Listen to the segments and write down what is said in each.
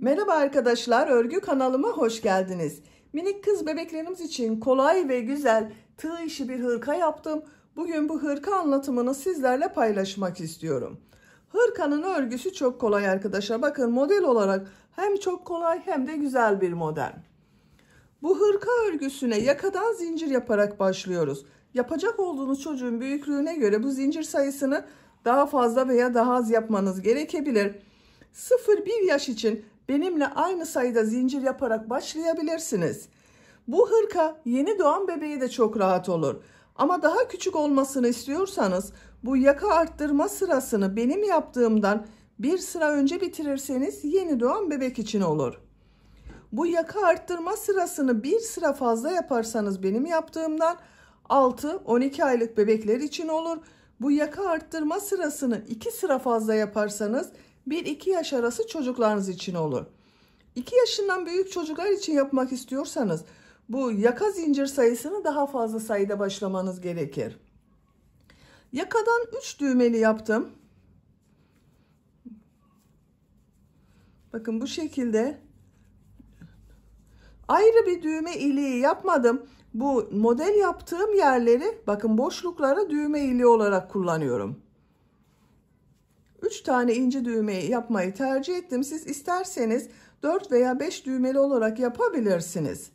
Merhaba arkadaşlar, örgü kanalıma hoş geldiniz. Minik kız bebeklerimiz için kolay ve güzel tığ işi bir hırka yaptım. Bugün bu hırka anlatımını sizlerle paylaşmak istiyorum. Hırkanın örgüsü çok kolay arkadaşlar. Bakın model olarak hem çok kolay hem de güzel bir model. Bu hırka örgüsüne yakadan zincir yaparak başlıyoruz. Yapacak olduğunuz çocuğun büyüklüğüne göre bu zincir sayısını daha fazla veya daha az yapmanız gerekebilir. 0-1 yaş için benimle aynı sayıda zincir yaparak başlayabilirsiniz. Bu hırka yeni doğan bebeğe de çok rahat olur. Ama daha küçük olmasını istiyorsanız bu yaka arttırma sırasını benim yaptığımdan bir sıra önce bitirirseniz yeni doğan bebek için olur. Bu yaka arttırma sırasını bir sıra fazla yaparsanız benim yaptığımdan 6-12 aylık bebekler için olur. Bu yaka arttırma sırasını 2 sıra fazla yaparsanız 1-2 yaş arası çocuklarınız için olur. 2 yaşından büyük çocuklar için yapmak istiyorsanız bu yaka zincir sayısını daha fazla sayıda başlamanız gerekir. Yakadan 3 düğmeli yaptım. Bakın bu şekilde. Ayrı bir düğme iliği yapmadım. Bu model yaptığım yerleri bakın boşluklara düğme iliği olarak kullanıyorum. 3 tane ince düğmeyi yapmayı tercih ettim. Siz isterseniz 4 veya 5 düğmeli olarak yapabilirsiniz.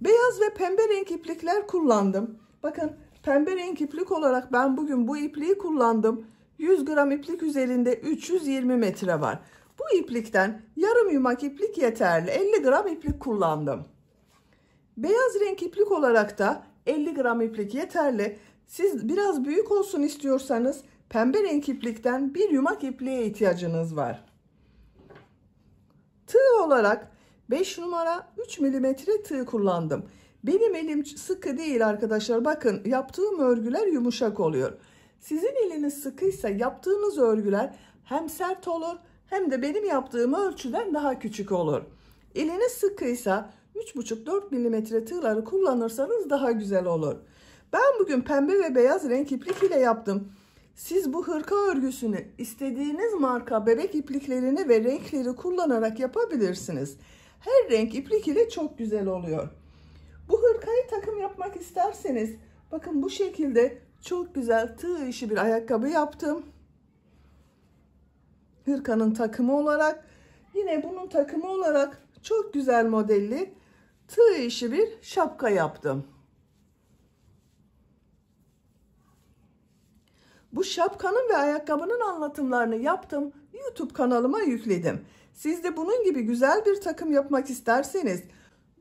Beyaz ve pembe renk iplikler kullandım. Bakın pembe renk iplik olarak ben bugün bu ipliği kullandım. 100 gram iplik üzerinde 320 metre var. Bu iplikten yarım yumak iplik yeterli. 50 gram iplik kullandım. Beyaz renk iplik olarak da 50 gram iplik yeterli. Siz biraz büyük olsun istiyorsanız pembe renk iplikten bir yumak ipliğe ihtiyacınız var. Tığ olarak 5 numara 3 milimetre tığ kullandım. Benim elim sıkı değil arkadaşlar. Bakın yaptığım örgüler yumuşak oluyor. Sizin eliniz sıkıysa yaptığınız örgüler hem sert olur hem de benim yaptığım ölçüden daha küçük olur. Eliniz sıkıysa 3,5-4 milimetre tığları kullanırsanız daha güzel olur. Ben bugün pembe ve beyaz renk iplik ile yaptım. Siz bu hırka örgüsünü istediğiniz marka bebek ipliklerini ve renkleri kullanarak yapabilirsiniz. Her renk iplik ile çok güzel oluyor. Bu hırkayı takım yapmak isterseniz bakın bu şekilde çok güzel tığ işi bir ayakkabı yaptım. Hırkanın takımı olarak yine bunun takımı olarak çok güzel modelli tığ işi bir şapka yaptım. Bu şapkanın ve ayakkabının anlatımlarını yaptım. YouTube kanalıma yükledim. Siz de bunun gibi güzel bir takım yapmak isterseniz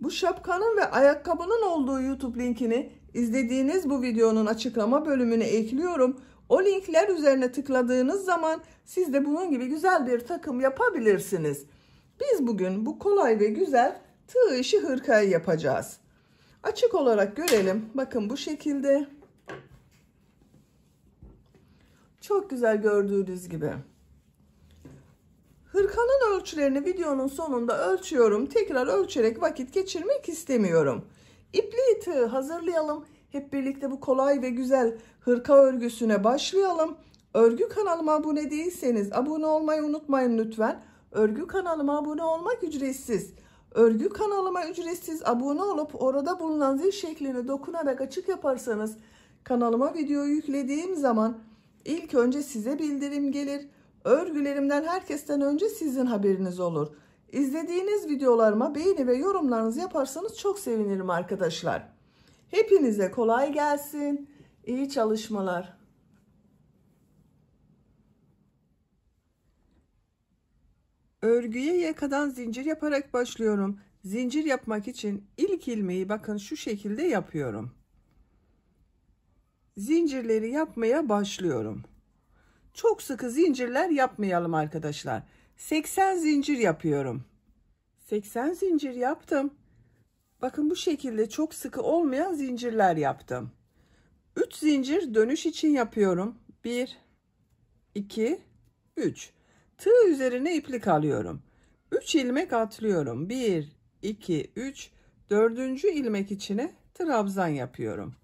bu şapkanın ve ayakkabının olduğu YouTube linkini izlediğiniz bu videonun açıklama bölümüne ekliyorum. O linkler üzerine tıkladığınız zaman siz de bunun gibi güzel bir takım yapabilirsiniz. Biz bugün bu kolay ve güzel tığ işi hırkayı yapacağız. Açık olarak görelim. Bakın bu şekilde. Çok güzel gördüğünüz gibi. Hırkanın ölçülerini videonun sonunda ölçüyorum. Tekrar ölçerek vakit geçirmek istemiyorum. İpliği tığ hazırlayalım. Hep birlikte bu kolay ve güzel hırka örgüsüne başlayalım. Örgü kanalıma abone değilseniz abone olmayı unutmayın lütfen. Örgü kanalıma abone olmak ücretsiz. Örgü kanalıma ücretsiz abone olup orada bulunan zil şeklini dokunarak açık yaparsanız kanalıma videoyu yüklediğim zaman İlk önce size bildirim gelir. Örgülerimden herkesten önce sizin haberiniz olur. İzlediğiniz videolarıma beğeni ve yorumlarınızı yaparsanız çok sevinirim arkadaşlar. Hepinize kolay gelsin. İyi çalışmalar. Örgüye yakadan zincir yaparak başlıyorum. Zincir yapmak için ilk ilmeği bakın şu şekilde yapıyorum. Zincirleri yapmaya başlıyorum. Çok sıkı zincirler yapmayalım arkadaşlar. 80 zincir yapıyorum. 80 zincir yaptım. Bakın bu şekilde çok sıkı olmayan zincirler yaptım. 3 zincir dönüş için yapıyorum. 1 2 3. Tığ üzerine iplik alıyorum. 3 ilmek atlıyorum. 1 2 3. 4. ilmek içine trabzan yapıyorum.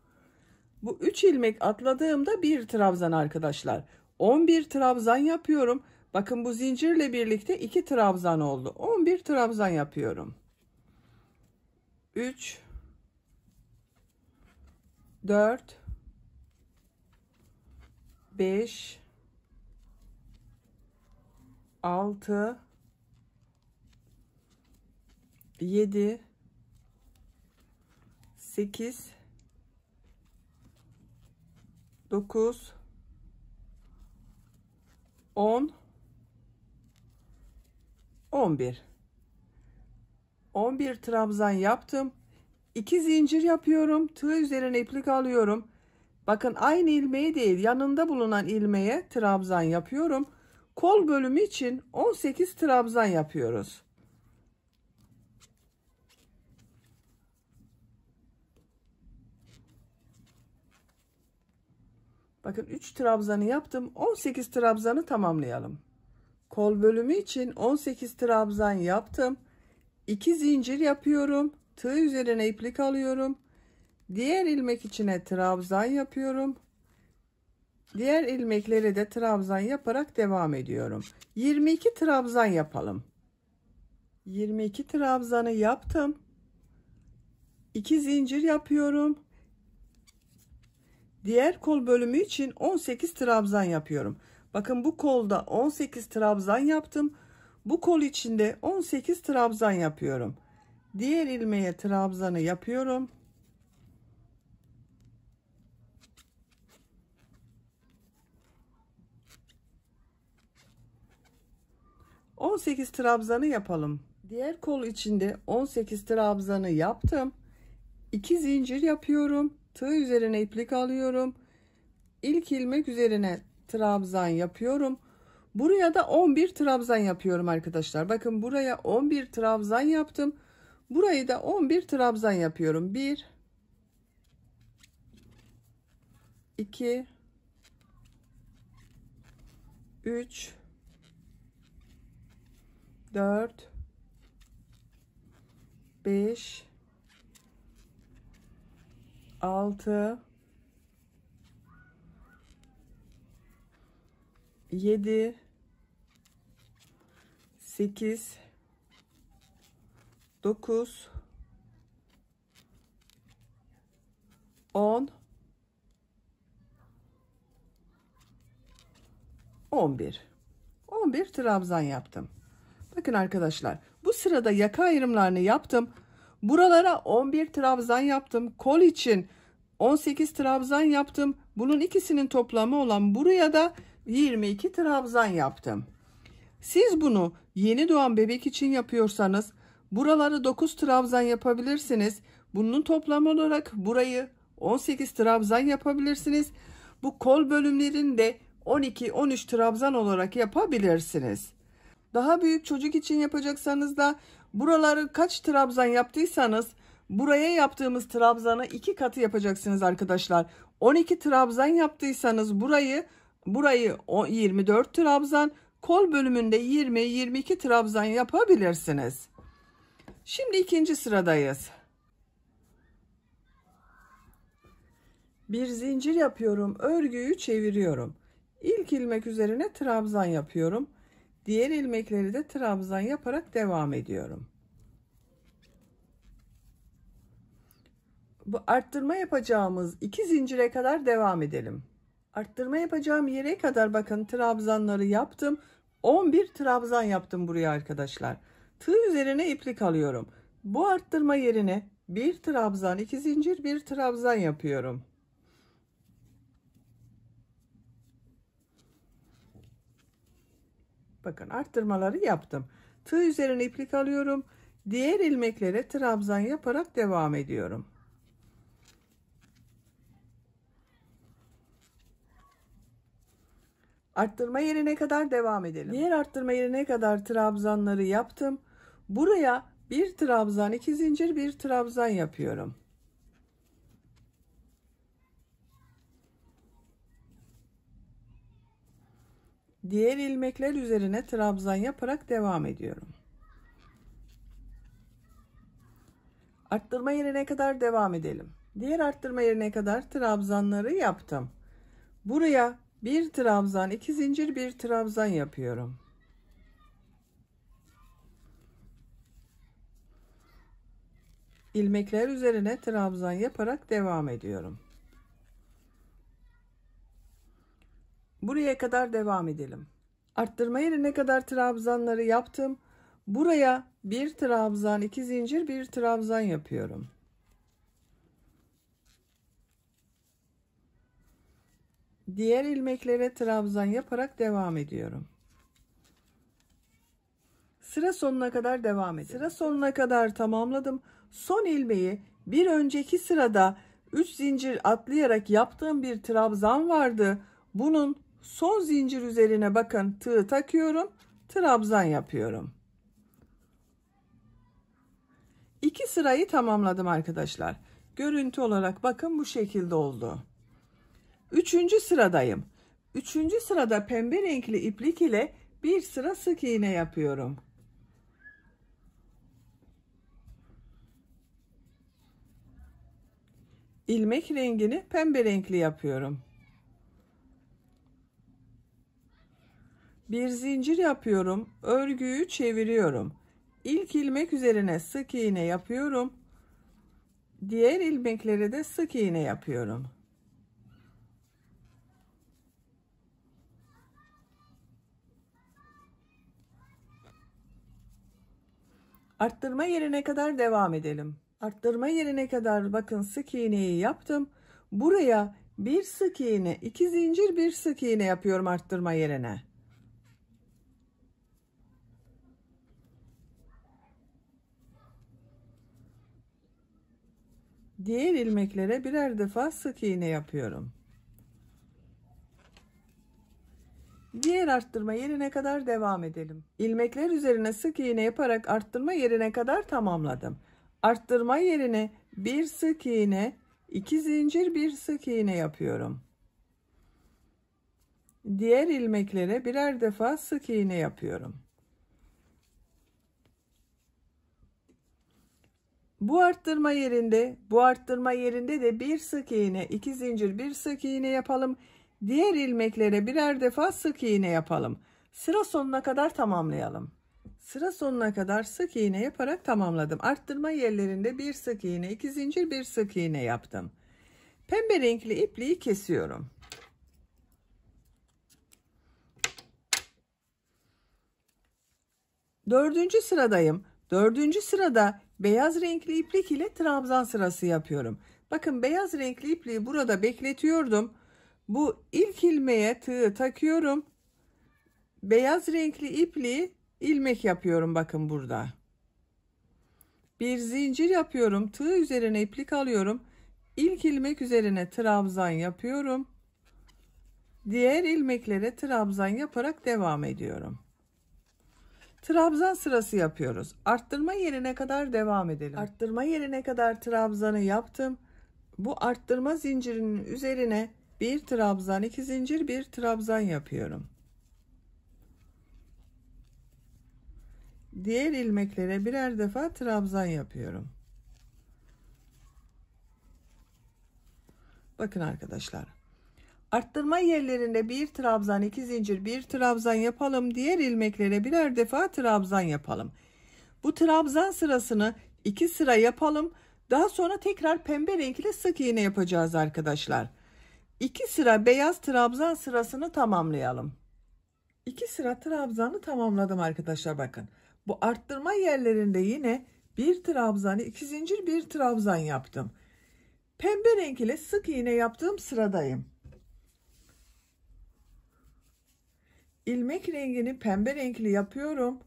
Bu 3 ilmek atladığımda bir trabzan arkadaşlar. 11 trabzan yapıyorum. Bakın bu zincirle birlikte 2 trabzan oldu. 11 trabzan yapıyorum. 3 4 5 6 7 8 9 10 11 11 trabzan yaptım. 2 zincir yapıyorum. Tığ üzerine iplik alıyorum. Bakın aynı ilmeği değil, yanında bulunan ilmeğe trabzan yapıyorum. Kol bölümü için 18 trabzan yapıyoruz. Bakın 3 trabzanı yaptım. 18 trabzanı tamamlayalım. Kol bölümü için 18 trabzan yaptım. 2 zincir yapıyorum. Tığ üzerine iplik alıyorum. Diğer ilmek içine trabzan yapıyorum. Diğer ilmekleri de trabzan yaparak devam ediyorum. 22 trabzan yapalım. 22 trabzanı yaptım. 2 zincir yapıyorum. Diğer kol bölümü için 18 trabzan yapıyorum. Bakın bu kolda 18 trabzan yaptım. Bu kol içinde 18 trabzan yapıyorum. Diğer ilmeğe trabzanı yapıyorum. 18 trabzanı yapalım. Diğer kol içinde 18 trabzanı yaptım. 2 zincir yapıyorum. Tığ üzerine iplik alıyorum. İlk ilmek üzerine trabzan yapıyorum. Buraya da 11 trabzan yapıyorum arkadaşlar. Bakın buraya 11 trabzan yaptım. Burayı da 11 trabzan yapıyorum. 1 2 3 4 5 6 7 8 9 10 11 trabzan yaptım. Bakın arkadaşlar, bu sırada yaka ayrımlarını yaptım. Buralara 11 trabzan yaptım. Kol için 18 trabzan yaptım. Bunun ikisinin toplamı olan buraya da 22 trabzan yaptım. Siz bunu yeni doğan bebek için yapıyorsanız buraları 9 trabzan yapabilirsiniz. Bunun toplamı olarak burayı 18 trabzan yapabilirsiniz. Bu kol bölümlerini de 12-13 trabzan olarak yapabilirsiniz. Daha büyük çocuk için yapacaksanız da buraları kaç trabzan yaptıysanız buraya yaptığımız trabzanı 2 katı yapacaksınız arkadaşlar. 12 trabzan yaptıysanız burayı 24 trabzan, kol bölümünde 20-22 trabzan yapabilirsiniz. Şimdi ikinci sıradayız. Bir zincir yapıyorum, örgüyü çeviriyorum. İlk ilmek üzerine trabzan yapıyorum. Diğer ilmekleri de trabzan yaparak devam ediyorum. Bu arttırma yapacağımız 2 zincire kadar devam edelim. Arttırma yapacağım yere kadar bakın trabzanları yaptım. 11 trabzan yaptım buraya arkadaşlar. Tığ üzerine iplik alıyorum. Bu arttırma yerine 1 trabzan, 2 zincir, 1 trabzan yapıyorum. Bakın arttırmaları yaptım. Tığ üzerine iplik alıyorum. Diğer ilmeklere trabzan yaparak devam ediyorum. Arttırma yerine kadar devam edelim. Diğer arttırma yerine kadar trabzanları yaptım. Buraya 1 trabzan, 2 zincir, 1 trabzan yapıyorum. Diğer ilmekler üzerine trabzan yaparak devam ediyorum. Arttırma yerine kadar devam edelim. Diğer arttırma yerine kadar trabzanları yaptım. Buraya Bir trabzan, 2 zincir, bir trabzan yapıyorum. İlmekler üzerine trabzan yaparak devam ediyorum. Buraya kadar devam edelim. Arttırma yerine kadar trabzanları yaptım. Buraya bir trabzan, 2 zincir, bir trabzan yapıyorum. Diğer ilmeklere trabzan yaparak devam ediyorum. Sıra sonuna kadar devam edelim. Sıra sonuna kadar tamamladım. Son ilmeği bir önceki sırada 3 zincir atlayarak yaptığım bir trabzan vardı. Bunun son zincir üzerine bakın tığ takıyorum. Trabzan yapıyorum. 2 sırayı tamamladım arkadaşlar. Görüntü olarak bakın bu şekilde oldu. 3. sıradayım. 3. sırada pembe renkli iplik ile bir sıra sık iğne yapıyorum. İlmek rengini pembe renkli yapıyorum. Bir zincir yapıyorum. Örgüyü çeviriyorum. İlk ilmek üzerine sık iğne yapıyorum. Diğer ilmeklere de sık iğne yapıyorum. Arttırma yerine kadar devam edelim. Arttırma yerine kadar bakın sık iğneyi yaptım. Buraya bir sık iğne, 2 zincir, bir sık iğne yapıyorum arttırma yerine. Diğer ilmeklere birer defa sık iğne yapıyorum. Diğer arttırma yerine kadar devam edelim. İlmekler üzerine sık iğne yaparak arttırma yerine kadar tamamladım. Arttırma yerine bir sık iğne, 2 zincir, bir sık iğne yapıyorum. Diğer ilmeklere birer defa sık iğne yapıyorum. Bu arttırma yerinde de bir sık iğne, 2 zincir, bir sık iğne yapalım. Diğer ilmeklere birer defa sık iğne yapalım. Sıra sonuna kadar tamamlayalım. Sıra sonuna kadar sık iğne yaparak tamamladım. Arttırma yerlerinde bir sık iğne, 2 zincir, bir sık iğne yaptım. Pembe renkli ipliği kesiyorum. Dördüncü sıradayım. Dördüncü sırada beyaz renkli iplik ile trabzan sırası yapıyorum. Bakın beyaz renkli ipliği burada bekletiyordum. Bu ilk ilmeğe tığı takıyorum. Beyaz renkli ipliği ilmek yapıyorum bakın burada. Bir zincir yapıyorum. Tığ üzerine iplik alıyorum. İlk ilmek üzerine trabzan yapıyorum. Diğer ilmeklere trabzan yaparak devam ediyorum. Trabzan sırası yapıyoruz. Arttırma yerine kadar devam edelim. Arttırma yerine kadar trabzanı yaptım. Bu arttırma zincirinin üzerine bir trabzan, 2 zincir, bir trabzan yapıyorum. Diğer ilmeklere birer defa trabzan yapıyorum. Bakın arkadaşlar. Arttırma yerlerinde bir trabzan, 2 zincir, bir trabzan yapalım. Diğer ilmeklere birer defa trabzan yapalım. Bu trabzan sırasını 2 sıra yapalım. Daha sonra tekrar pembe renkli sık iğne yapacağız arkadaşlar. 2 sıra beyaz trabzan sırasını tamamlayalım. 2 sıra trabzanı tamamladım arkadaşlar bakın. Bu arttırma yerlerinde yine bir trabzan, 2 zincir, bir trabzan yaptım. Pembe renk ile sık iğne yaptığım sıradayım. İlmek rengini pembe renkli yapıyorum.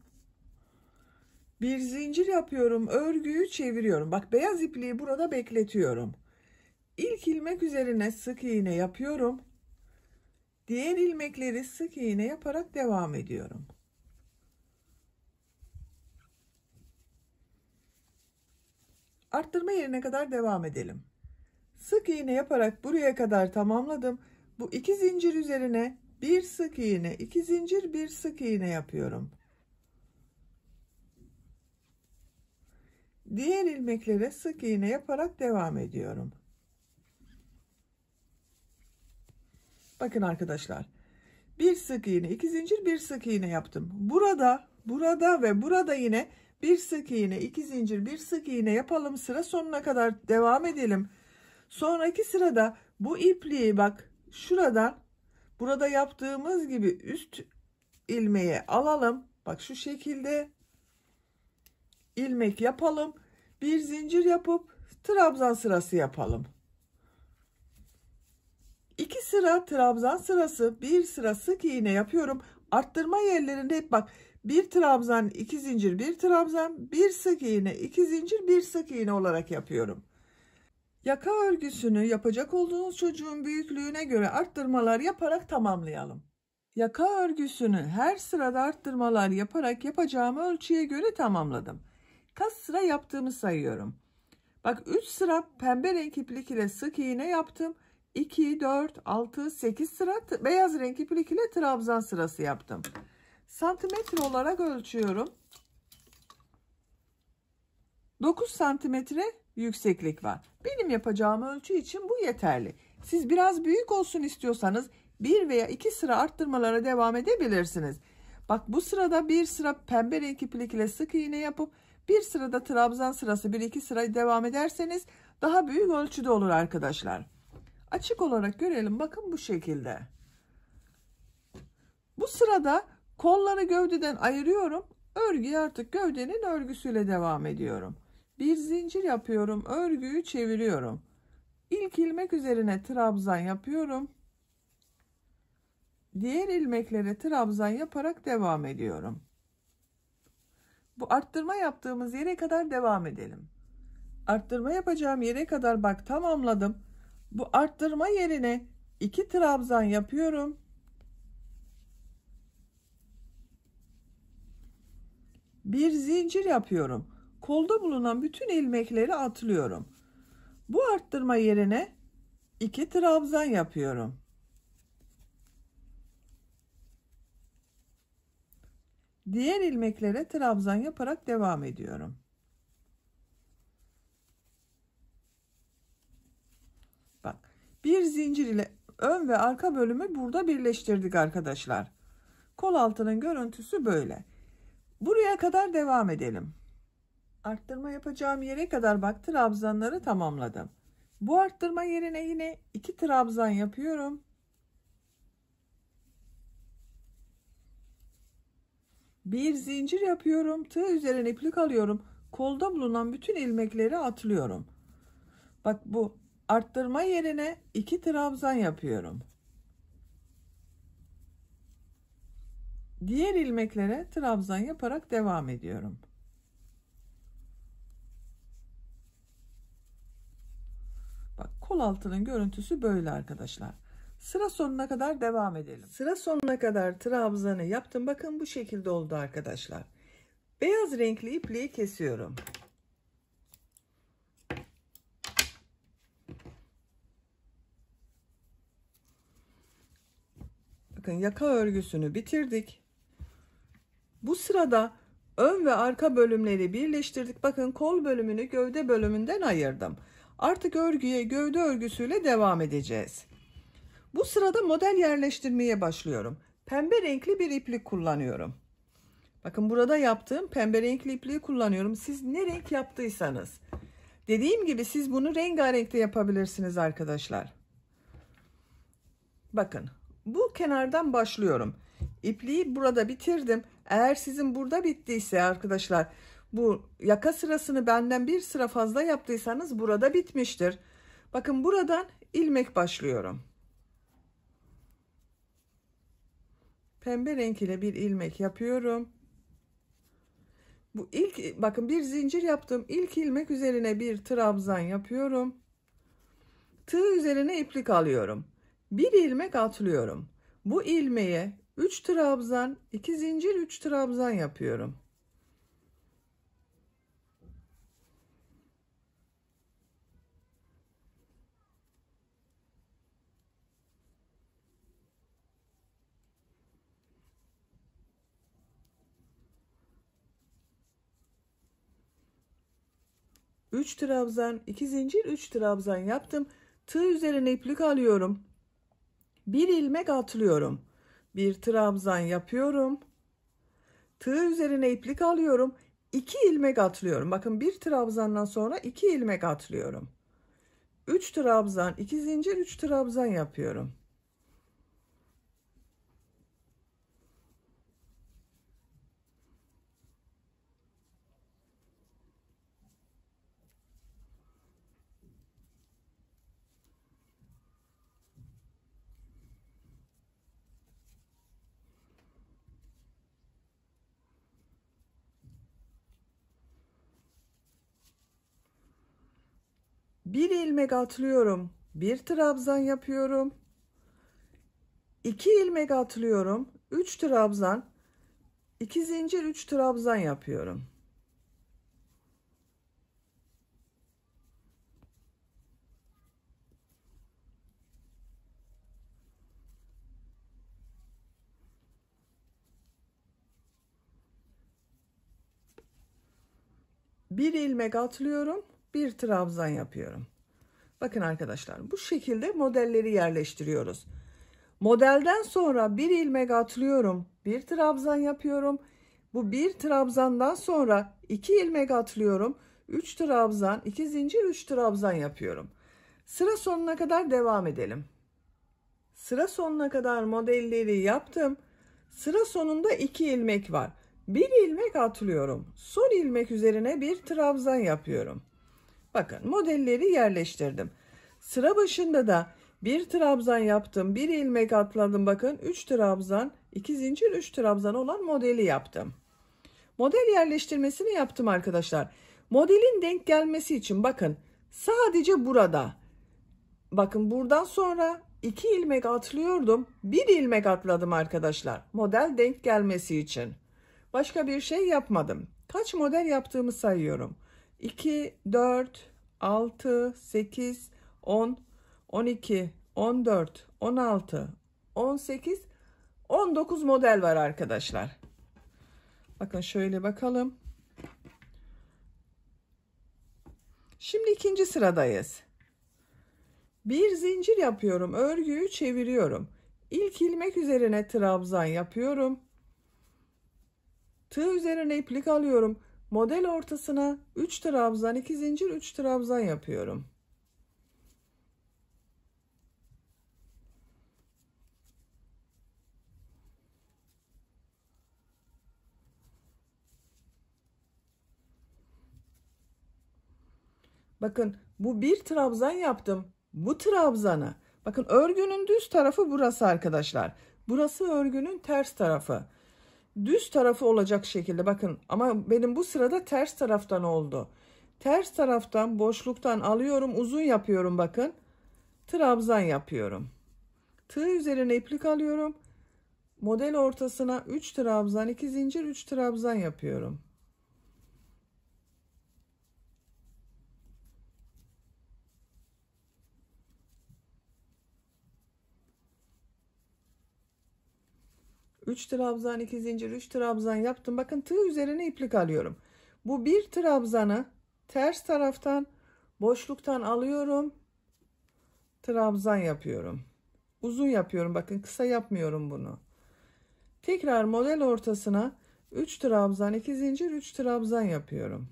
Bir zincir yapıyorum. Örgüyü çeviriyorum. Bak beyaz ipliği burada bekletiyorum. İlk ilmek üzerine sık iğne yapıyorum. Diğer ilmekleri sık iğne yaparak devam ediyorum. Arttırma yerine kadar devam edelim. Sık iğne yaparak buraya kadar tamamladım. Bu 2 zincir üzerine bir sık iğne, 2 zincir, bir sık iğne yapıyorum. Diğer ilmeklere sık iğne yaparak devam ediyorum. Bakın arkadaşlar. Bir sık iğne, 2 zincir, bir sık iğne yaptım. Burada ve burada yine bir sık iğne, 2 zincir, bir sık iğne yapalım. Sıra sonuna kadar devam edelim. Sonraki sırada bu ipliği bak şuradan, burada yaptığımız gibi üst ilmeğe alalım. Bak şu şekilde ilmek yapalım. Bir zincir yapıp trabzan sırası yapalım. 2 sıra trabzan sırası, bir sıra sık iğne yapıyorum. Arttırma yerlerinde hep bak, bir trabzan, 2 zincir, bir trabzan, bir sık iğne, 2 zincir, bir sık iğne olarak yapıyorum. Yaka örgüsünü yapacak olduğunuz çocuğun büyüklüğüne göre arttırmalar yaparak tamamlayalım. Yaka örgüsünü her sırada arttırmalar yaparak yapacağım ölçüye göre tamamladım. Kaç sıra yaptığımı sayıyorum. Bak 3 sıra pembe renk iplik ile sık iğne yaptım. 2, 4, 6, 8 sıra beyaz renk iplik ile trabzan sırası yaptım. Santimetre olarak ölçüyorum. 9 santimetre yükseklik var. Benim yapacağım ölçü için bu yeterli. Siz biraz büyük olsun istiyorsanız 1 veya 2 sıra arttırmalara devam edebilirsiniz. Bak bu sırada bir sıra pembe renk iplik ile sık iğne yapıp bir sırada trabzan sırası 1-2 sıra devam ederseniz daha büyük ölçüde olur arkadaşlar. Açık olarak görelim. Bakın bu şekilde. Bu sırada kolları gövdeden ayırıyorum. Örgüye artık gövdenin örgüsüyle devam ediyorum. Bir zincir yapıyorum. Örgüyü çeviriyorum. İlk ilmek üzerine trabzan yapıyorum. Diğer ilmeklere trabzan yaparak devam ediyorum. Bu arttırma yaptığımız yere kadar devam edelim. Arttırma yapacağım yere kadar bak tamamladım. Bu arttırma yerine 2 trabzan yapıyorum. Bir zincir yapıyorum. Kolda bulunan bütün ilmekleri atlıyorum. Bu arttırma yerine 2 trabzan yapıyorum. Diğer ilmeklere trabzan yaparak devam ediyorum. Bak, bir zincir ile ön ve arka bölümü burada birleştirdik arkadaşlar. Kol altının görüntüsü böyle. Buraya kadar devam edelim. Arttırma yapacağım yere kadar bak trabzanları tamamladım. Bu arttırma yerine yine 2 trabzan yapıyorum. Bir zincir yapıyorum. Tığ üzerine iplik alıyorum. Kolda bulunan bütün ilmekleri atlıyorum. Bak bu arttırma yerine 2 trabzan yapıyorum. Diğer ilmeklere trabzan yaparak devam ediyorum. Bak kol altının görüntüsü böyle arkadaşlar. Sıra sonuna kadar devam edelim. Sıra sonuna kadar trabzanı yaptım. Bakın bu şekilde oldu arkadaşlar. Beyaz renkli ipliği kesiyorum. Bakın yaka örgüsünü bitirdik. Bu sırada ön ve arka bölümleri birleştirdik. Bakın kol bölümünü gövde bölümünden ayırdım. Artık örgüye gövde örgüsüyle devam edeceğiz. Bu sırada model yerleştirmeye başlıyorum. Pembe renkli bir iplik kullanıyorum. Bakın burada yaptığım pembe renkli ipliği kullanıyorum. Siz ne renk yaptıysanız. Dediğim gibi siz bunu rengarenkte yapabilirsiniz arkadaşlar. Bakın bu kenardan başlıyorum. İpliği burada bitirdim. Eğer sizin burada bittiyse arkadaşlar bu yaka sırasını benden bir sıra fazla yaptıysanız burada bitmiştir. Bakın buradan ilmek başlıyorum. Pembe renk ile bir ilmek yapıyorum. Bu ilk bakın bir zincir yaptım. İlk ilmek üzerine bir trabzan yapıyorum. Tığ üzerine iplik alıyorum. Bir ilmek atlıyorum. Bu ilmeğe 3 trabzan, 2 zincir, 3 trabzan yapıyorum. Üç trabzan, 2 zincir, 3 trabzan yaptım. Tığ üzerine iplik alıyorum. Bir ilmek atlıyorum. Bir trabzan yapıyorum. Tığ üzerine iplik alıyorum. 2 ilmek atlıyorum. Bakın bir trabzandan sonra 2 ilmek atlıyorum. 3 trabzan, 2 zincir, 3 trabzan yapıyorum. Bir ilmek atlıyorum. Bir trabzan yapıyorum. 2 ilmek atlıyorum. 3 trabzan, 2 zincir, 3 trabzan yapıyorum. Bir ilmek atlıyorum. Bir trabzan yapıyorum. Bakın arkadaşlar, bu şekilde modelleri yerleştiriyoruz. Modelden sonra bir ilmek atlıyorum. Bir trabzan yapıyorum. Bu bir trabzandan sonra 2 ilmek atlıyorum. 3 trabzan, 2 zincir, 3 trabzan yapıyorum. Sıra sonuna kadar devam edelim. Sıra sonuna kadar modelleri yaptım. Sıra sonunda 2 ilmek var. Bir ilmek atlıyorum. Son ilmek üzerine bir trabzan yapıyorum. Bakın modelleri yerleştirdim. Sıra başında da bir trabzan yaptım. Bir ilmek atladım. Bakın 3 trabzan, 2 zincir, 3 trabzan olan modeli yaptım. Model yerleştirmesini yaptım arkadaşlar. Modelin denk gelmesi için bakın sadece burada. Bakın buradan sonra 2 ilmek atlıyordum. 1 ilmek atladım arkadaşlar. Model denk gelmesi için. Başka bir şey yapmadım. Kaç model yaptığımı sayıyorum. 2, 4, 6, 8, 10, 12, 14, 16, 18, 19 model var arkadaşlar. Bakın şöyle bakalım. Şimdi ikinci sıradayız. Bir zincir yapıyorum. Örgüyü çeviriyorum. İlk ilmek üzerine trabzan yapıyorum. Tığ üzerine iplik alıyorum. Model ortasına 3 trabzan, 2 zincir, 3 trabzan yapıyorum. Bakın bu bir trabzan yaptım. Bu trabzanı. Bakın örgünün düz tarafı burası arkadaşlar. Burası örgünün ters tarafı. Düz tarafı olacak şekilde bakın ama benim bu sırada ters taraftan oldu. Ters taraftan boşluktan alıyorum, uzun yapıyorum bakın. Trabzan yapıyorum. Tığ üzerine iplik alıyorum. Model ortasına 3 trabzan, 2 zincir, 3 trabzan yapıyorum. Üç trabzan, 2 zincir, 3 trabzan yaptım. Bakın tığ üzerine iplik alıyorum. Bu bir trabzanı ters taraftan boşluktan alıyorum. Trabzan yapıyorum. Uzun yapıyorum. Bakın kısa yapmıyorum bunu. Tekrar model ortasına 3 trabzan, 2 zincir, 3 trabzan yapıyorum.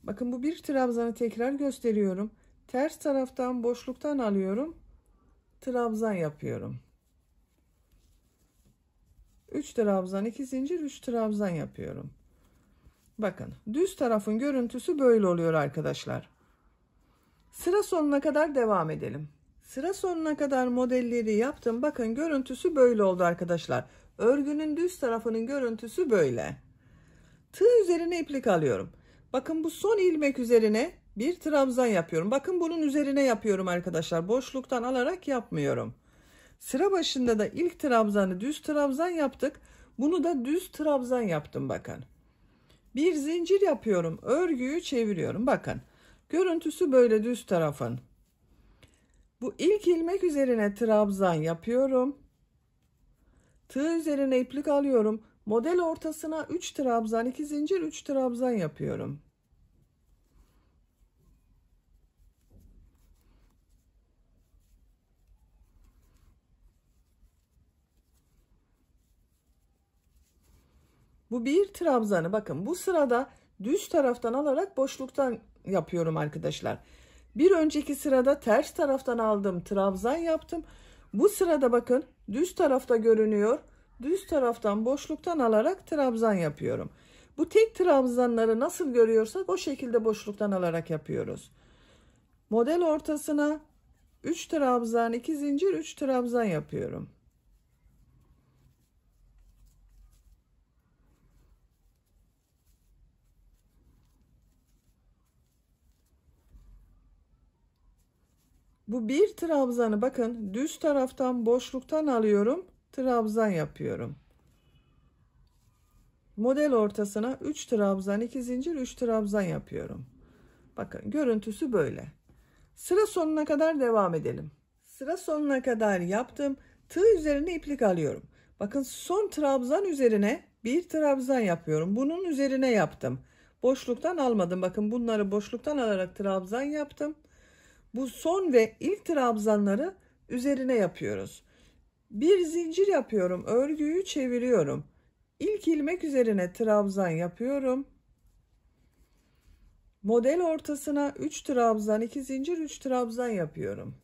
Bakın bu bir trabzanı tekrar gösteriyorum. Ters taraftan boşluktan alıyorum. Trabzan yapıyorum. 3 trabzan, 2 zincir, 3 trabzan yapıyorum. Bakın düz tarafın görüntüsü böyle oluyor arkadaşlar. Sıra sonuna kadar devam edelim. Sıra sonuna kadar modelleri yaptım. Bakın görüntüsü böyle oldu arkadaşlar. Örgünün düz tarafının görüntüsü böyle. Tığ üzerine iplik alıyorum. Bakın bu son ilmek üzerine bir trabzan yapıyorum. Bakın bunun üzerine yapıyorum arkadaşlar. Boşluktan alarak yapmıyorum. Sıra başında da ilk trabzanı düz trabzan yaptık. Bunu da düz trabzan yaptım bakın. Bir zincir yapıyorum. Örgüyü çeviriyorum. Bakın. Görüntüsü böyle düz tarafın. Bu ilk ilmek üzerine trabzan yapıyorum. Tığ üzerine iplik alıyorum. Model ortasına 3 trabzan, 2 zincir, 3 trabzan yapıyorum. Bu bir trabzanı bakın bu sırada düz taraftan alarak boşluktan yapıyorum arkadaşlar. Bir önceki sırada ters taraftan aldım, trabzan yaptım. Bu sırada bakın düz tarafta görünüyor. Düz taraftan boşluktan alarak trabzan yapıyorum. Bu tek trabzanları nasıl görüyorsak o şekilde boşluktan alarak yapıyoruz. Model ortasına 3 trabzan, 2 zincir, 3 trabzan yapıyorum. Bu bir trabzanı bakın düz taraftan boşluktan alıyorum, trabzan yapıyorum. Model ortasına 3 trabzan, 2 zincir, 3 trabzan yapıyorum. Bakın görüntüsü böyle. Sıra sonuna kadar devam edelim. Sıra sonuna kadar yaptım. Tığ üzerine iplik alıyorum. Bakın son trabzan üzerine bir trabzan yapıyorum. Bunun üzerine yaptım. Boşluktan almadım. Bakın bunları boşluktan alarak trabzan yaptım. Bu son ve ilk trabzanları üzerine yapıyoruz. Bir zincir yapıyorum. Örgüyü çeviriyorum. İlk ilmek üzerine trabzan yapıyorum. Model ortasına 3 trabzan, 2 zincir, 3 trabzan yapıyorum.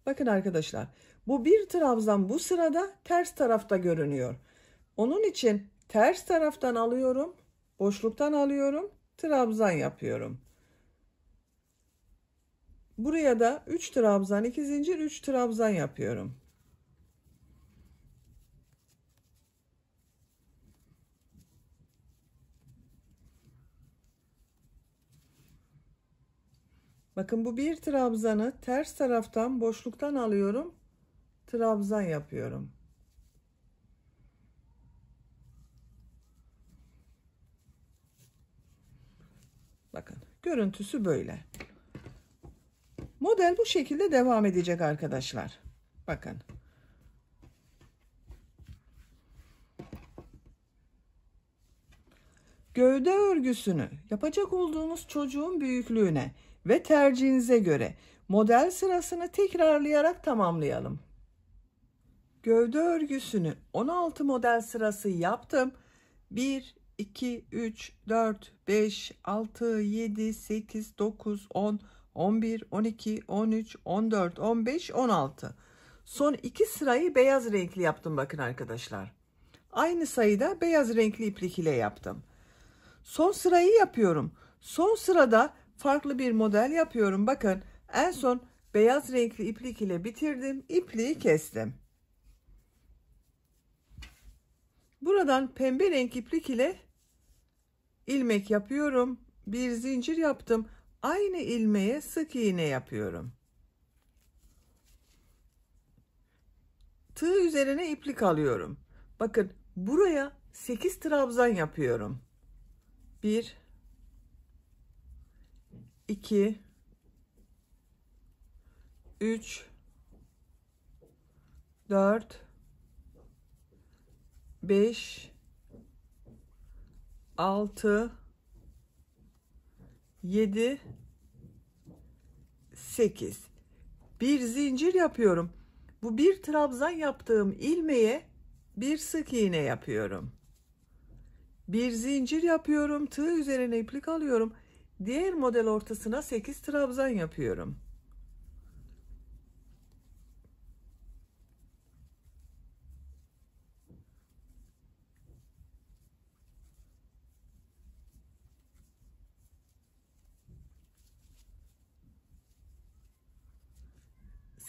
Bakın arkadaşlar, bu bir trabzan bu sırada ters tarafta görünüyor. Onun için ters taraftan alıyorum, boşluktan alıyorum, trabzan yapıyorum. Buraya da 3 trabzan, 2 zincir, 3 trabzan yapıyorum. Bakın bu bir trabzanı ters taraftan boşluktan alıyorum, trabzan yapıyorum. Bakın görüntüsü böyle. Model bu şekilde devam edecek arkadaşlar. Bakın. Gövde örgüsünü yapacak olduğunuz çocuğun büyüklüğüne ve tercihinize göre model sırasını tekrarlayarak tamamlayalım. Gövde örgüsünü 16 model sırası yaptım. 1, 2, 3, 4, 5, 6, 7, 8, 9, 10, 11, 12, 13, 14, 15, 16. Son 2 sırayı beyaz renkli yaptım bakın arkadaşlar. Aynı sayıda beyaz renkli iplik ile yaptım. Son sırayı yapıyorum. Son sırada farklı bir model yapıyorum. Bakın en son beyaz renkli iplik ile bitirdim. İpliği kestim. Buradan pembe renk iplik ile ilmek yapıyorum. Bir zincir yaptım. Aynı ilmeğe sık iğne yapıyorum. Tığ üzerine iplik alıyorum. Bakın buraya 8 trabzan yapıyorum. 1 2 3 4 5 6 7 8 bir zincir yapıyorum. Bu bir trabzan yaptığım ilmeğe bir sık iğne yapıyorum. Bir zincir yapıyorum. Tığ üzerine iplik alıyorum. Diğer model ortasına 8 trabzan yapıyorum.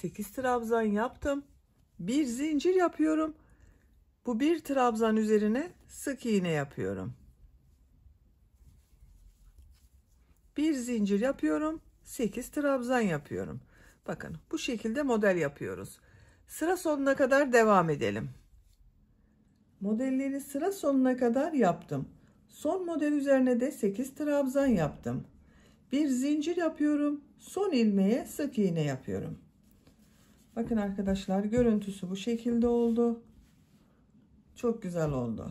Sekiz trabzan yaptım. Bir zincir yapıyorum. Bu bir trabzan üzerine sık iğne yapıyorum. Bir zincir yapıyorum. 8 trabzan yapıyorum. Bakın bu şekilde model yapıyoruz. Sıra sonuna kadar devam edelim. Modelleri sıra sonuna kadar yaptım. Son model üzerine de 8 trabzan yaptım. Bir zincir yapıyorum. Son ilmeğe sık iğne yapıyorum. Bakın arkadaşlar, görüntüsü bu şekilde oldu. Çok güzel oldu.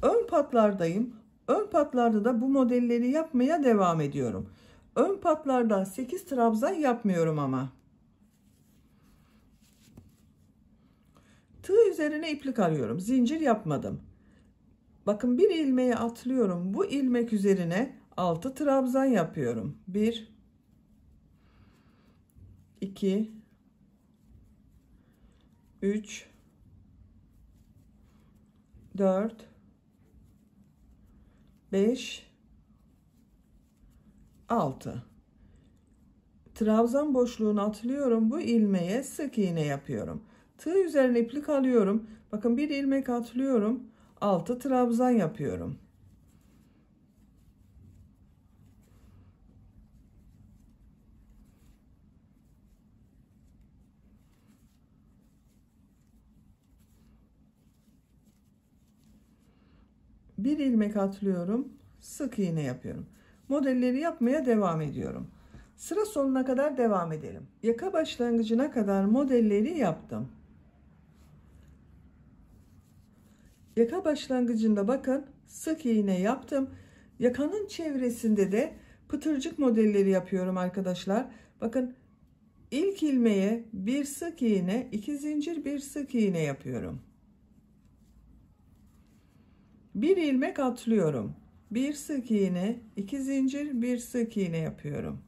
Ön patlardayım. Ön patlarda da bu modelleri yapmaya devam ediyorum. Ön patlarda 8 trabzan yapmıyorum ama. Tığ üzerine iplik alıyorum. Zincir yapmadım. Bakın bir ilmeği atlıyorum. Bu ilmek üzerine 6 trabzan yapıyorum. 1 2 3 4 5 6 trabzan boşluğunu atlıyorum. Bu ilmeğe sık iğne yapıyorum. Tığ üzerine iplik alıyorum. Bakın bir ilmek atlıyorum. 6 trabzan yapıyorum. Bir ilmek atlıyorum. Sık iğne yapıyorum. Modelleri yapmaya devam ediyorum. Sıra sonuna kadar devam edelim. Yaka başlangıcına kadar modelleri yaptım. Yaka başlangıcında bakın sık iğne yaptım. Yakanın çevresinde de pıtırcık modelleri yapıyorum arkadaşlar. Bakın ilk ilmeğe bir sık iğne, 2 zincir, bir sık iğne yapıyorum. Bir ilmek atlıyorum. Bir sık iğne, 2 zincir, bir sık iğne yapıyorum.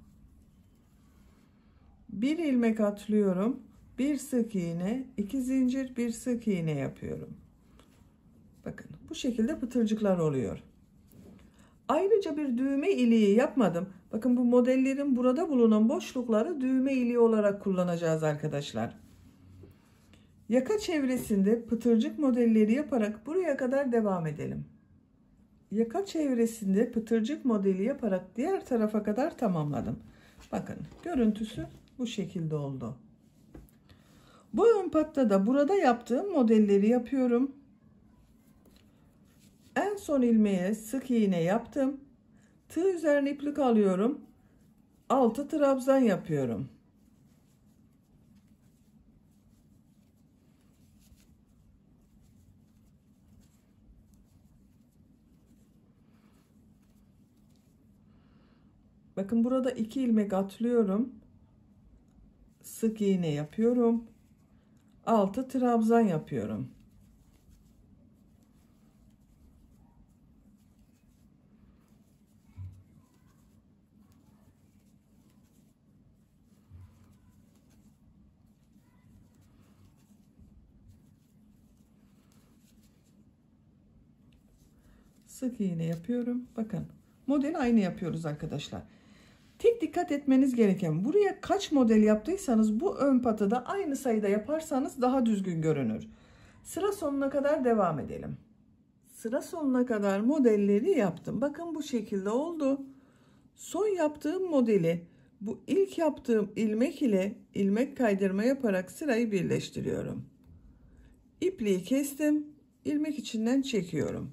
Bir ilmek atlıyorum. Bir sık iğne, 2 zincir, bir sık iğne yapıyorum. Bakın bu şekilde pıtırcıklar oluyor. Ayrıca bir düğme iliği yapmadım. Bakın bu modellerin burada bulunan boşlukları düğme iliği olarak kullanacağız arkadaşlar. Yaka çevresinde pıtırcık modelleri yaparak buraya kadar devam edelim. Yaka çevresinde pıtırcık modeli yaparak diğer tarafa kadar tamamladım. Bakın görüntüsü bu şekilde oldu. Bu ön patta da burada yaptığım modelleri yapıyorum. En son ilmeğe sık iğne yaptım. Tığ üzerine iplik alıyorum. 6 trabzan yapıyorum. Bakın burada 2 ilmek atlıyorum. Sık iğne yapıyorum. 6 trabzan yapıyorum. Sık iğne yapıyorum. Bakın model aynı yapıyoruz arkadaşlar. Tek dikkat etmeniz gereken, buraya kaç model yaptıysanız bu ön patı da aynı sayıda yaparsanız daha düzgün görünür. Sıra sonuna kadar devam edelim. Sıra sonuna kadar modelleri yaptım. Bakın bu şekilde oldu. Son yaptığım modeli bu ilk yaptığım ilmek ile ilmek kaydırma yaparak sırayı birleştiriyorum. İpliği kestim. İlmek içinden çekiyorum.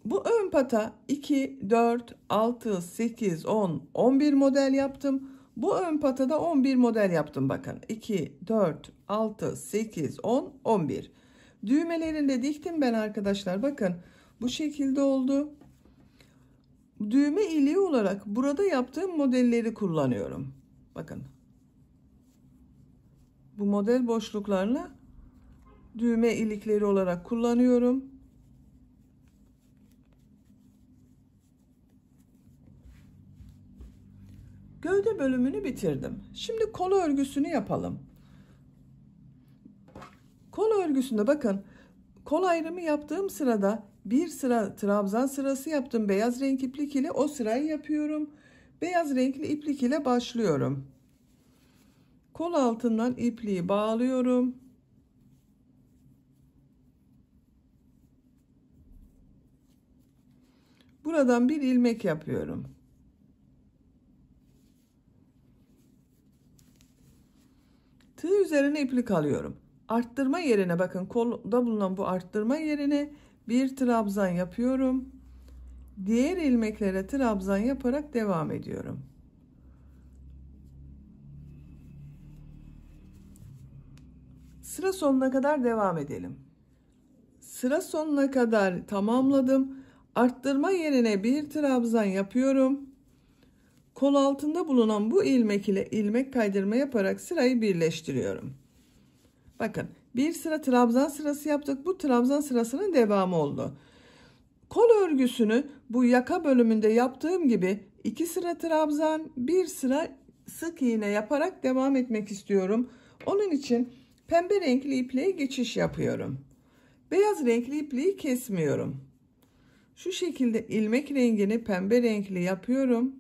Bu ön pata 2, 4, 6, 8, 10, 11 model yaptım. Bu ön patada 11 model yaptım. Bakın 2, 4, 6, 8, 10, 11. Düğmelerini de diktim ben arkadaşlar. Bakın bu şekilde oldu. Düğme iliği olarak burada yaptığım modelleri kullanıyorum. Bakın. Bu model boşluklarını düğme ilikleri olarak kullanıyorum. Gövde bölümünü bitirdim. Şimdi kol örgüsünü yapalım. Kol örgüsünde bakın kol ayrımı yaptığım sırada bir sıra trabzan sırası yaptım. Beyaz renk iplik ile o sırayı yapıyorum. Beyaz renkli iplik ile başlıyorum. Kol altından ipliği bağlıyorum. Buradan bir ilmek yapıyorum. Tığ üzerine iplik alıyorum. Arttırma yerine bakın kolda bulunan bu arttırma yerine bir trabzan yapıyorum. Diğer ilmeklere trabzan yaparak devam ediyorum. Sıra sonuna kadar devam edelim. Sıra sonuna kadar tamamladım. Arttırma yerine bir trabzan yapıyorum. Kol altında bulunan bu ilmek ile ilmek kaydırma yaparak sırayı birleştiriyorum. Bakın, bir sıra trabzan sırası yaptık. Bu trabzan sırasının devamı oldu. Kol örgüsünü bu yaka bölümünde yaptığım gibi 2 sıra trabzan, 1 sıra sık iğne yaparak devam etmek istiyorum. Onun için pembe renkli ipliğe geçiş yapıyorum. Beyaz renkli ipliği kesmiyorum. Şu şekilde ilmek rengini pembe renkli yapıyorum.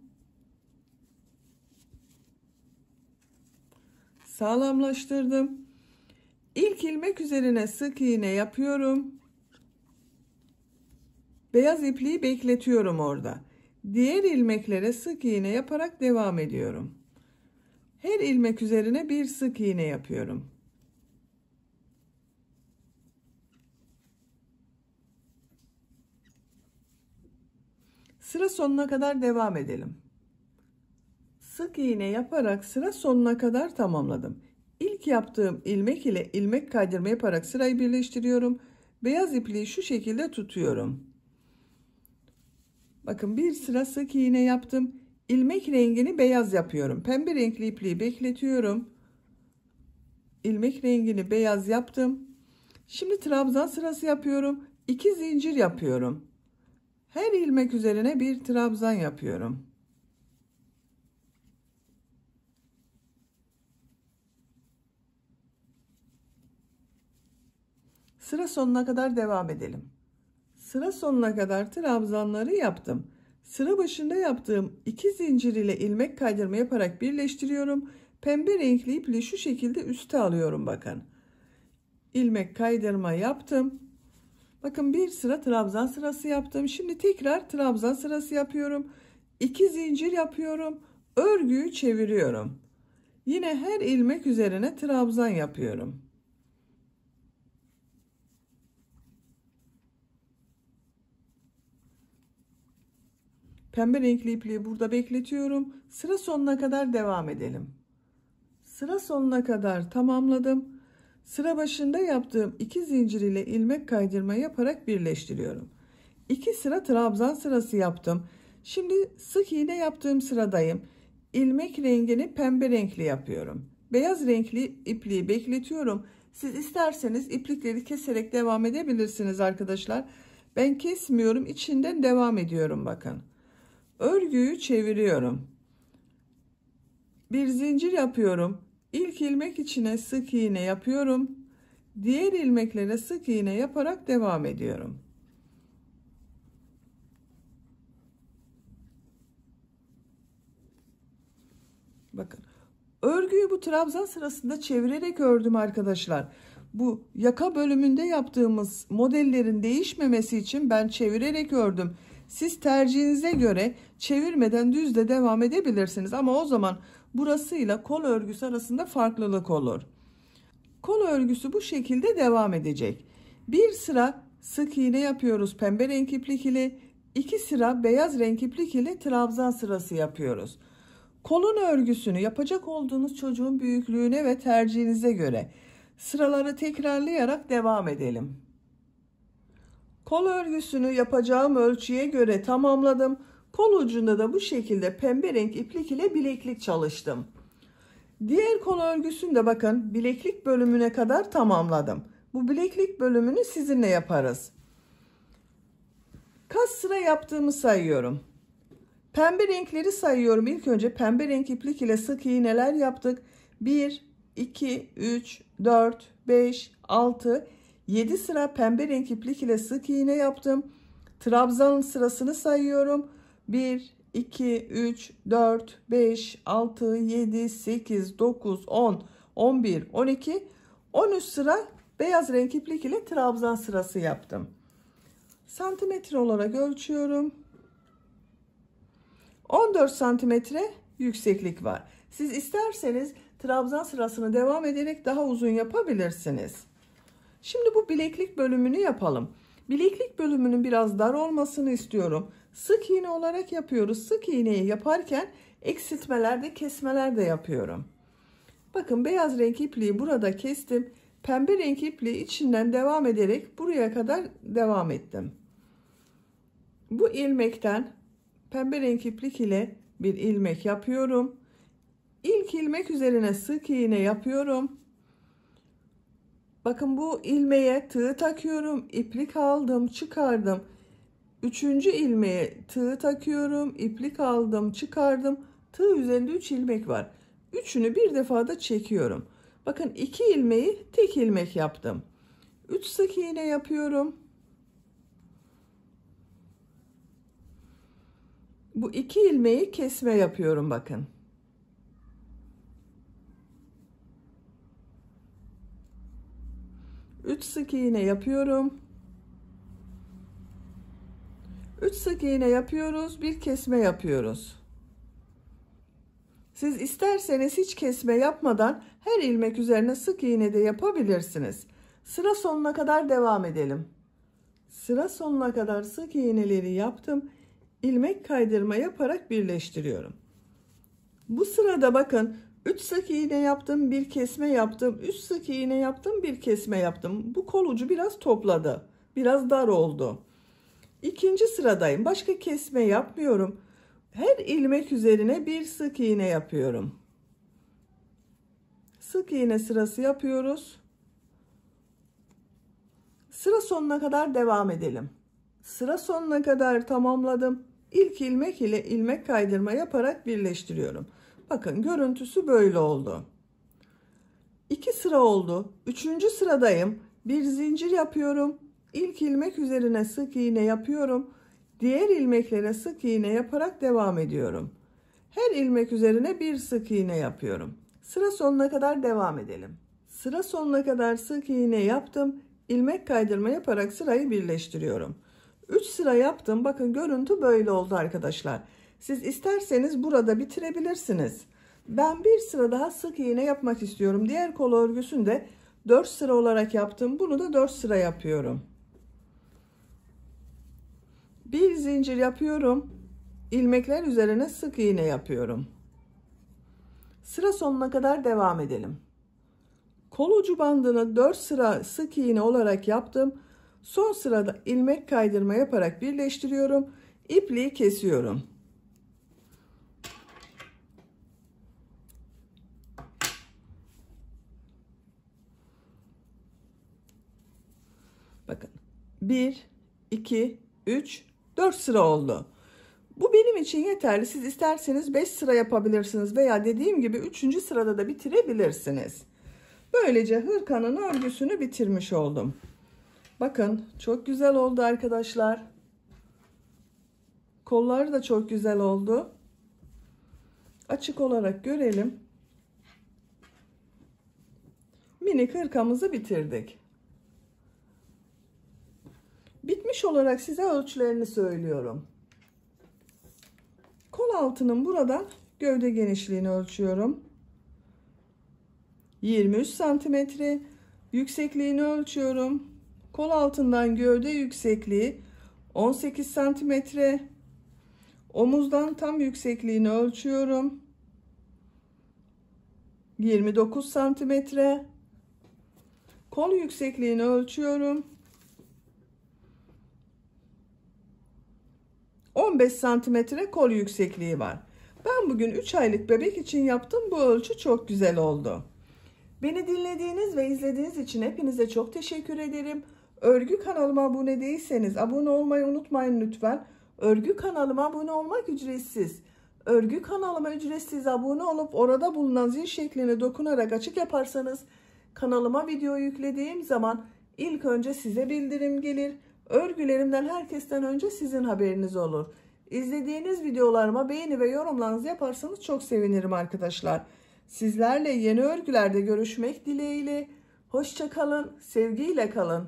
Sağlamlaştırdım. İlk ilmek üzerine sık iğne yapıyorum. Beyaz ipliği bekletiyorum orada. Diğer ilmeklere sık iğne yaparak devam ediyorum. Her ilmek üzerine bir sık iğne yapıyorum. Sıra sonuna kadar devam edelim. Sık iğne yaparak sıra sonuna kadar tamamladım. İlk yaptığım ilmek ile ilmek kaydırma yaparak sırayı birleştiriyorum. Beyaz ipliği şu şekilde tutuyorum. Bakın, bir sıra sık iğne yaptım. İlmek rengini beyaz yapıyorum. Pembe renkli ipliği bekletiyorum. İlmek rengini beyaz yaptım. Şimdi trabzan sırası yapıyorum. 2 zincir yapıyorum. Her ilmek üzerine bir trabzan yapıyorum. Sıra sonuna kadar devam edelim. Sıra sonuna kadar trabzanları yaptım. Sıra başında yaptığım 2 zincir ile ilmek kaydırma yaparak birleştiriyorum. Pembe renkli ipliği şu şekilde üste alıyorum bakın. İlmek kaydırma yaptım. Bakın, bir sıra trabzan sırası yaptım. Şimdi tekrar trabzan sırası yapıyorum. 2 zincir yapıyorum. Örgüyü çeviriyorum. Yine her ilmek üzerine trabzan yapıyorum. Pembe renkli ipliği burada bekletiyorum. Sıra sonuna kadar devam edelim. Sıra sonuna kadar tamamladım. Sıra başında yaptığım 2 zincir ile ilmek kaydırma yaparak birleştiriyorum. 2 sıra trabzan sırası yaptım. Şimdi sık iğne yaptığım sıradayım. İlmek rengini pembe renkli yapıyorum. Beyaz renkli ipliği bekletiyorum. Siz isterseniz iplikleri keserek devam edebilirsiniz arkadaşlar. Ben kesmiyorum, içinden devam ediyorum bakın. Örgüyü çeviriyorum. Bir zincir yapıyorum. İlk ilmek içine sık iğne yapıyorum. Diğer ilmeklere sık iğne yaparak devam ediyorum. Bakın, örgüyü bu trabzan sırasında çevirerek ördüm arkadaşlar. Bu yaka bölümünde yaptığımız modellerin değişmemesi için ben çevirerek ördüm. Siz tercihinize göre çevirmeden düz de devam edebilirsiniz ama o zaman burasıyla kol örgüsü arasında farklılık olur. Kol örgüsü bu şekilde devam edecek. Bir sıra sık iğne yapıyoruz pembe renk iplik ile, 2 sıra beyaz renk iplik ile trabzan sırası yapıyoruz. Kolun örgüsünü yapacak olduğunuz çocuğun büyüklüğüne ve tercihinize göre sıraları tekrarlayarak devam edelim. Kol örgüsünü yapacağım ölçüye göre tamamladım. Kol ucunda da bu şekilde pembe renk iplik ile bileklik çalıştım. Diğer kol örgüsünü de bakın bileklik bölümüne kadar tamamladım. Bu bileklik bölümünü sizinle yaparız. Kaç sıra yaptığımı sayıyorum. Pembe renkleri sayıyorum. İlk önce pembe renk iplik ile sık iğneler yaptık. 1, 2, 3, 4, 5, 6, 7 sıra pembe renk iplik ile sık iğne yaptım. Trabzan sırasını sayıyorum. 1, 2, 3, 4, 5, 6, 7, 8, 9, 10, 11, 12, 13 sıra beyaz renk iplik ile trabzan sırası yaptım. Santimetre olarak ölçüyorum. 14 santimetre yükseklik var. Siz isterseniz trabzan sırasını devam ederek daha uzun yapabilirsiniz. Şimdi bu bileklik bölümünü yapalım. Bileklik bölümünün biraz dar olmasını istiyorum. Sık iğne olarak yapıyoruz. Sık iğneyi yaparken eksiltmelerde, kesmeler de yapıyorum. Bakın beyaz renk ipliği burada kestim. Pembe renk ipliği içinden devam ederek buraya kadar devam ettim. Bu ilmekten pembe renk iplik ile bir ilmek yapıyorum. İlk ilmek üzerine sık iğne yapıyorum. Bakın bu ilmeğe tığ takıyorum. İplik aldım, çıkardım. Üçüncü ilmeğe tığ takıyorum. İplik aldım, çıkardım. Tığ üzerinde 3 ilmek var. Üçünü bir defada çekiyorum. Bakın 2 ilmeği tek ilmek yaptım. 3 sık iğne yapıyorum. Bu 2 ilmeği kesme yapıyorum bakın. Üç sık iğne yapıyorum. 3 sık iğne yapıyoruz, bir kesme yapıyoruz. Siz isterseniz hiç kesme yapmadan her ilmek üzerine sık iğne de yapabilirsiniz. Sıra sonuna kadar devam edelim. Sıra sonuna kadar sık iğneleri yaptım. İlmek kaydırma yaparak birleştiriyorum. Bu sırada bakın 3 sık iğne yaptım, bir kesme yaptım. 3 sık iğne yaptım, bir kesme yaptım. Bu kol ucu biraz topladı. Biraz dar oldu. İkinci sıradayım. Başka kesme yapmıyorum. Her ilmek üzerine bir sık iğne yapıyorum. Sık iğne sırası yapıyoruz. Sıra sonuna kadar devam edelim. Sıra sonuna kadar tamamladım. İlk ilmek ile ilmek kaydırma yaparak birleştiriyorum. Bakın görüntüsü böyle oldu. 2 sıra oldu. 3. sıradayım. Bir zincir yapıyorum. İlk ilmek üzerine sık iğne yapıyorum. Diğer ilmeklere sık iğne yaparak devam ediyorum. Her ilmek üzerine bir sık iğne yapıyorum. Sıra sonuna kadar devam edelim. Sıra sonuna kadar sık iğne yaptım. İlmek kaydırma yaparak sırayı birleştiriyorum. 3 sıra yaptım. Bakın görüntü böyle oldu arkadaşlar. Siz isterseniz burada bitirebilirsiniz. Ben bir sıra daha sık iğne yapmak istiyorum. Diğer kol örgüsünde 4 sıra olarak yaptım. Bunu da 4 sıra yapıyorum. Bir zincir yapıyorum. İlmekler üzerine sık iğne yapıyorum. Sıra sonuna kadar devam edelim. Kol ucu bandını 4 sıra sık iğne olarak yaptım. Son sırada ilmek kaydırma yaparak birleştiriyorum. İpliği kesiyorum. Bakın 1, 2, 3, 4 sıra oldu. Bu benim için yeterli. Siz isterseniz 5 sıra yapabilirsiniz veya dediğim gibi 3. sırada da bitirebilirsiniz. Böylece hırkanın örgüsünü bitirmiş oldum. Bakın çok güzel oldu arkadaşlar. Kolları da çok güzel oldu. Açık olarak görelim. Minik hırkamızı bitirdik. Bitmiş olarak size ölçülerini söylüyorum. Kol altının buradan gövde genişliğini ölçüyorum. 23 santimetre. Yüksekliğini ölçüyorum. Kol altından gövde yüksekliği 18 santimetre. Omuzdan tam yüksekliğini ölçüyorum. 29 santimetre. Kol yüksekliğini ölçüyorum. 15 santimetre kol yüksekliği var. Ben bugün 3 aylık bebek için yaptım. Bu ölçü çok güzel oldu. Beni dinlediğiniz ve izlediğiniz için hepinize çok teşekkür ederim. Örgü kanalıma abone değilseniz abone olmayı unutmayın lütfen. Örgü kanalıma abone olmak ücretsiz. Örgü kanalıma ücretsiz abone olup orada bulunan zil şekline dokunarak açık yaparsanız kanalıma video yüklediğim zaman ilk önce size bildirim gelir. Örgülerimden herkesten önce sizin haberiniz olur. İzlediğiniz videolarıma beğeni ve yorumlarınızı yaparsanız çok sevinirim arkadaşlar. Sizlerle yeni örgülerde görüşmek dileğiyle. Hoşça kalın, sevgiyle kalın.